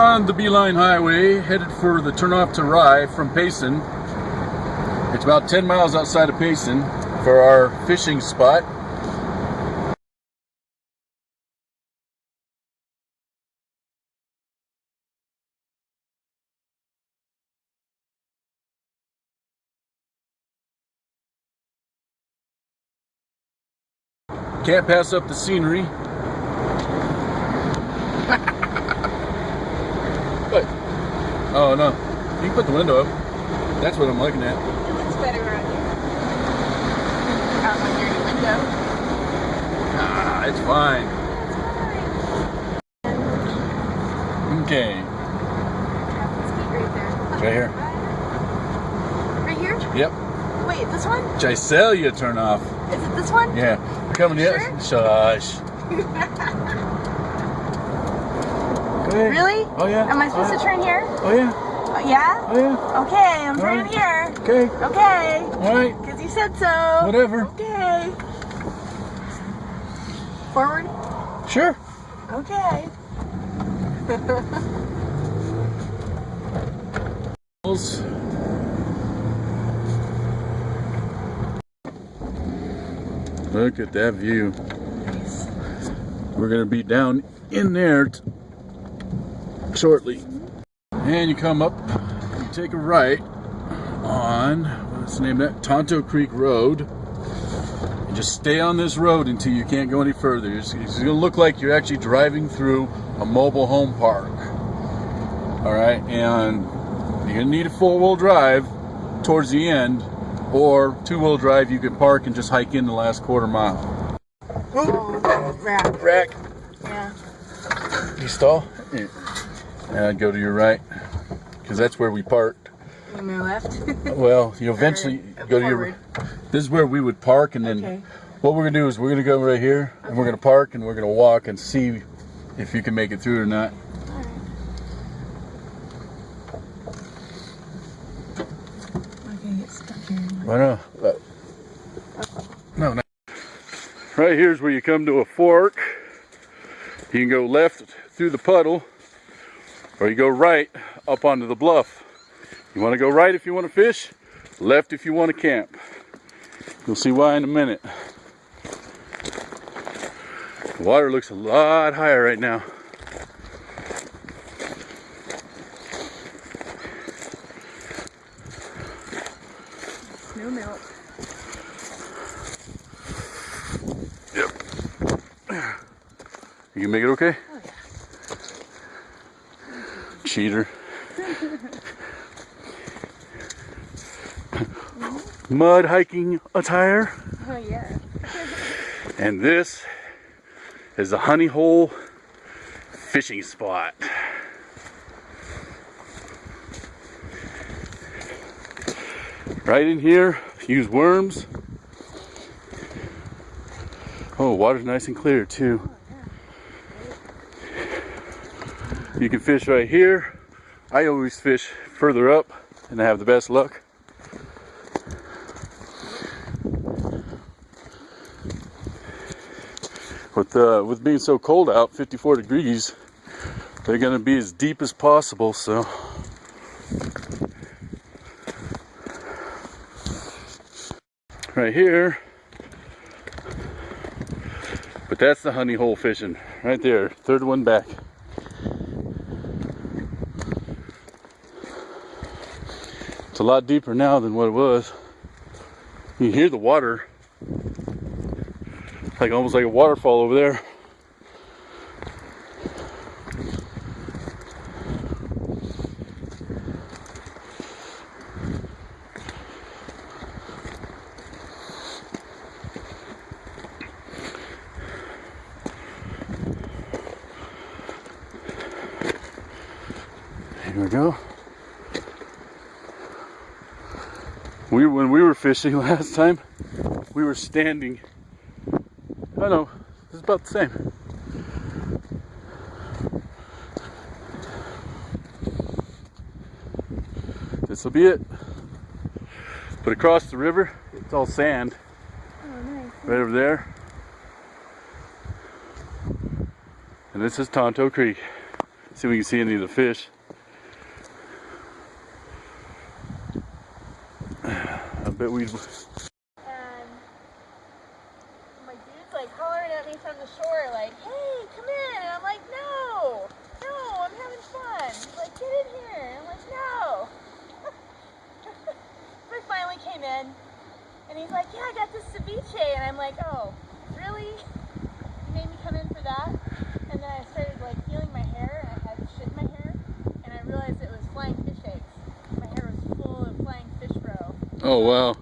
On the Beeline Highway, headed for the turnoff to Rye from Payson. It's about 10 miles outside of Payson for our fishing spot. Can't pass up the scenery. What? Oh no, you can put the window up. That's what I'm looking at. It looks better out here. Out my dirty window. Ah, it's fine. Okay. Right Right here. Right here? Yep. Wait, this one? Giselia turn off. Is it this one? Yeah. Coming in. Sure? Shush. Okay. Really? Oh yeah. Am I supposed to turn here? Oh yeah. Yeah? Oh yeah. Okay, I'm All turning right. here. Okay. Okay. All right. Because you said so. Whatever. Okay. Forward? Sure. Okay. Look at that view. Nice. We're gonna be down in there shortly. And you come up, you take a right on, what's the name of that? Tonto Creek Road. And just stay on this road until you can't go any further. It's gonna look like you're actually driving through a mobile home park. All right, and you're gonna need a four-wheel drive towards the end, or two-wheel drive. You can park and just hike in the last quarter mile. Oh, rack. Rack. Yeah. You stall? Yeah. And I'd go to your right, because that's where we parked. On my left? Well, you eventually go to your. This is where we would park, and then Okay. what we're gonna do is we're gonna go right here, and we're gonna park, and we're gonna walk and see if you can make it through or not. Alright. I'm gonna get stuck here. Why not? No, no. Right here's where you come to a fork. You can go left through the puddle, or you go right up onto the bluff. You want to go right if you want to fish, left if you want to camp. You'll see why in a minute. The water looks a lot higher right now. Snow melt. Yep. You can make it okay? Oh yeah. Cheater. Mud hiking attire. Oh yeah. And this is the Honey Hole fishing spot. Right in here, use worms. Oh, water's nice and clear too. You can fish right here. I always fish further up and I have the best luck. With being so cold out, 54 degrees, they're gonna be as deep as possible, so. Right here, but that's the honey hole fishing, right there, third one back. It's a lot deeper now than what it was. You can hear the water, like almost like a waterfall over there. Here we go. When we were fishing last time, we were standing. Oh no, it's about the same. This will be it. But across the river, it's all sand. Oh, nice. Right over there. And this is Tonto Creek. See if we can see any of the fish. I bet we'd. And my dude's like hollering at me from the shore, like, "Hey, come in!" And I'm like, "No, no, I'm having fun." He's like, "Get in here!" And I'm like, "No." So I finally came in, and he's like, "Yeah, I got this ceviche," and I'm like, "Oh, really? You made me come in for that?" And then I started like feeling my hair, and I had shit in my hair, and I realized it was flying fish eggs. My hair was full of flying fish roe. Oh wow.